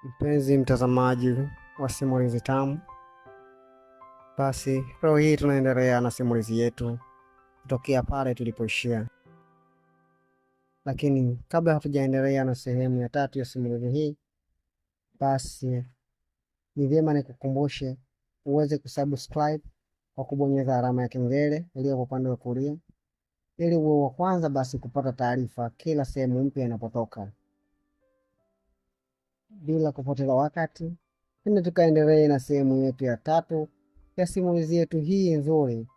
Mpenzi mtazamaji wa simulizi tamu, basi leo hii tunaendelea na simulizi yetu kutokea pale tulipoishia. Lakini kabla hatujaendelea na sehemu ya tatu ya simulizi hii, basi ni vyema nikukumbushe uweze kusubscribe kwa kubonyeza alama ya kengele iliyo upande wa kulia, ili uwe wa kwanza basi kupata taarifa kila sehemu mpya inapotoka. Bila kupoteza wakati, tena tukaendelea na sehemu yetu ya tatu ya simulizi yetu hii nzuri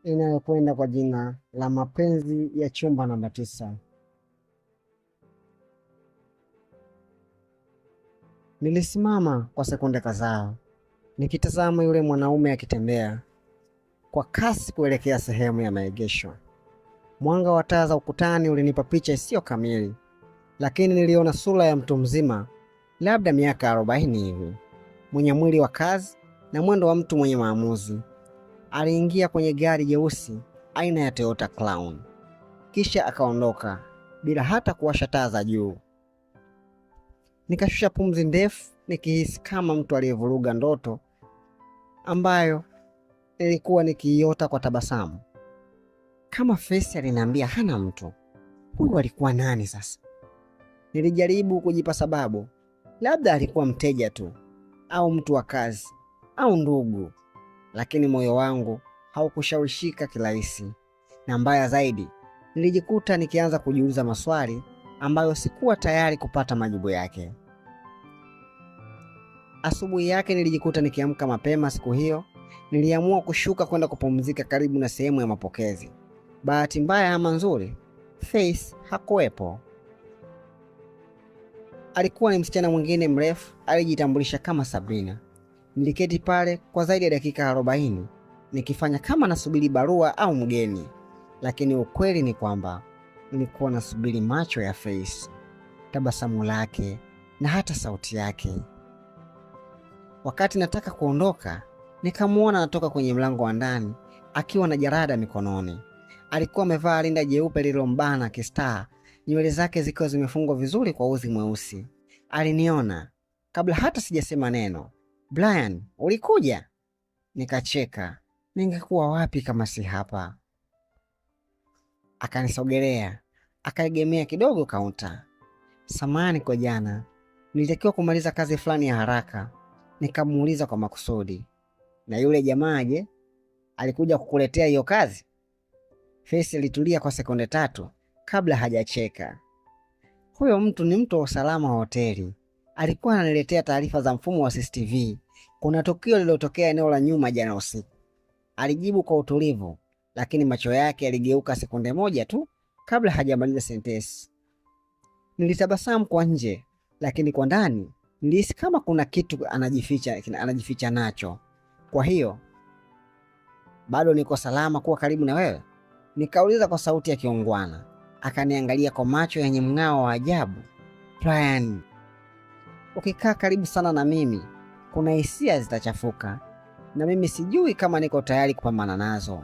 inayokwenda kwa jina la Mapenzi ya Chumba Namba 9. Nilisimama kwa sekunde kadhaa nikitazama yule mwanaume akitembea kwa kasi kuelekea sehemu ya maegesho. Mwanga wa taa za ukutani ulinipa picha isiyo kamili, lakini niliona sura ya mtu mzima, labda miaka 40 hivi, mwenye mwili wa kazi na mwendo wa mtu mwenye maamuzi. Aliingia kwenye gari jeusi aina ya Toyota Crown, kisha akaondoka bila hata kuwasha taa za juu. Nikashusha pumzi ndefu, nikihisi kama mtu aliyevuruga ndoto ambayo nilikuwa nikiiota kwa tabasamu. Kama Face aliniambia hana mtu, huyu alikuwa nani sasa? Nilijaribu kujipa sababu, labda alikuwa mteja tu, au mtu wa kazi, au ndugu, lakini moyo wangu haukushawishika kirahisi. Na mbaya zaidi, nilijikuta nikianza kujiuliza maswali ambayo sikuwa tayari kupata majibu yake. Asubuhi yake nilijikuta nikiamka mapema siku hiyo. Niliamua kushuka kwenda kupumzika karibu na sehemu ya mapokezi. Bahati mbaya ama nzuri, Face hakuwepo. Alikuwa ni msichana mwingine mrefu, alijitambulisha kama Sabrina. Niliketi pale kwa zaidi ya dakika 40 nikifanya kama nasubiri barua au mgeni, lakini ukweli ni kwamba nilikuwa nasubiri macho ya Face, tabasamu lake na hata sauti yake. Wakati nataka kuondoka, nikamwona anatoka kwenye mlango wa ndani akiwa na jarada mikononi. Alikuwa amevaa rinda jeupe lililombana kistaa, nywele zake zikiwa zimefungwa vizuri kwa uzi mweusi. Aliniona kabla hata sijasema neno. "Brian, ulikuja?" Nikacheka. Ningekuwa wapi kama si hapa? Akanisogelea, akaegemea kidogo kaunta. "Samahani kwa jana, nilitakiwa kumaliza kazi fulani ya haraka." Nikamuuliza kwa makusudi, "Na yule jamaa je? Alikuja kukuletea hiyo kazi?" Face alitulia kwa sekunde 3 kabla hajacheka. "Huyo mtu ni mtu wa usalama wa hoteli. Alikuwa ananiletea taarifa za mfumo wa CCTV. Kuna tukio lililotokea eneo la nyuma jana usiku." Alijibu kwa utulivu, lakini macho yake yaligeuka sekunde moja tu kabla hajamaliza sentensi. Nilitabasamu kwa nje, lakini kwa ndani nilihisi kama kuna kitu anajificha nacho. "Kwa hiyo bado niko salama kuwa karibu na wewe?" Nikauliza kwa sauti ya kiungwana. Akaniangalia kwa macho yenye mng'ao wa ajabu. "Brian, ukikaa karibu sana na mimi, kuna hisia zitachafuka, na mimi sijui kama niko tayari kupambana nazo."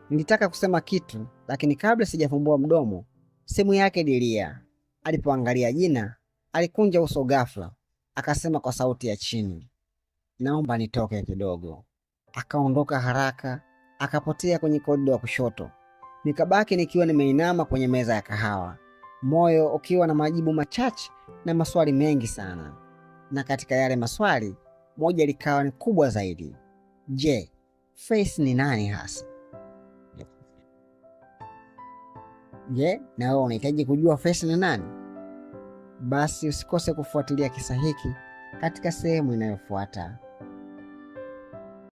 Nilitaka kusema kitu, lakini kabla sijafumbua mdomo, simu yake ililia. Alipoangalia jina, alikunja uso ghafla, akasema kwa sauti ya chini, "Naomba nitoke kidogo." Akaondoka haraka, akapotea kwenye korido ya kushoto. Nikabaki nikiwa nimeinama kwenye meza ya kahawa, moyo ukiwa na majibu machache na maswali mengi sana. Na katika yale maswali, moja likawa ni kubwa zaidi. Je, Face ni nani hasa? Je, na wewe unahitaji kujua Face ni nani? Basi usikose kufuatilia kisa hiki katika sehemu inayofuata.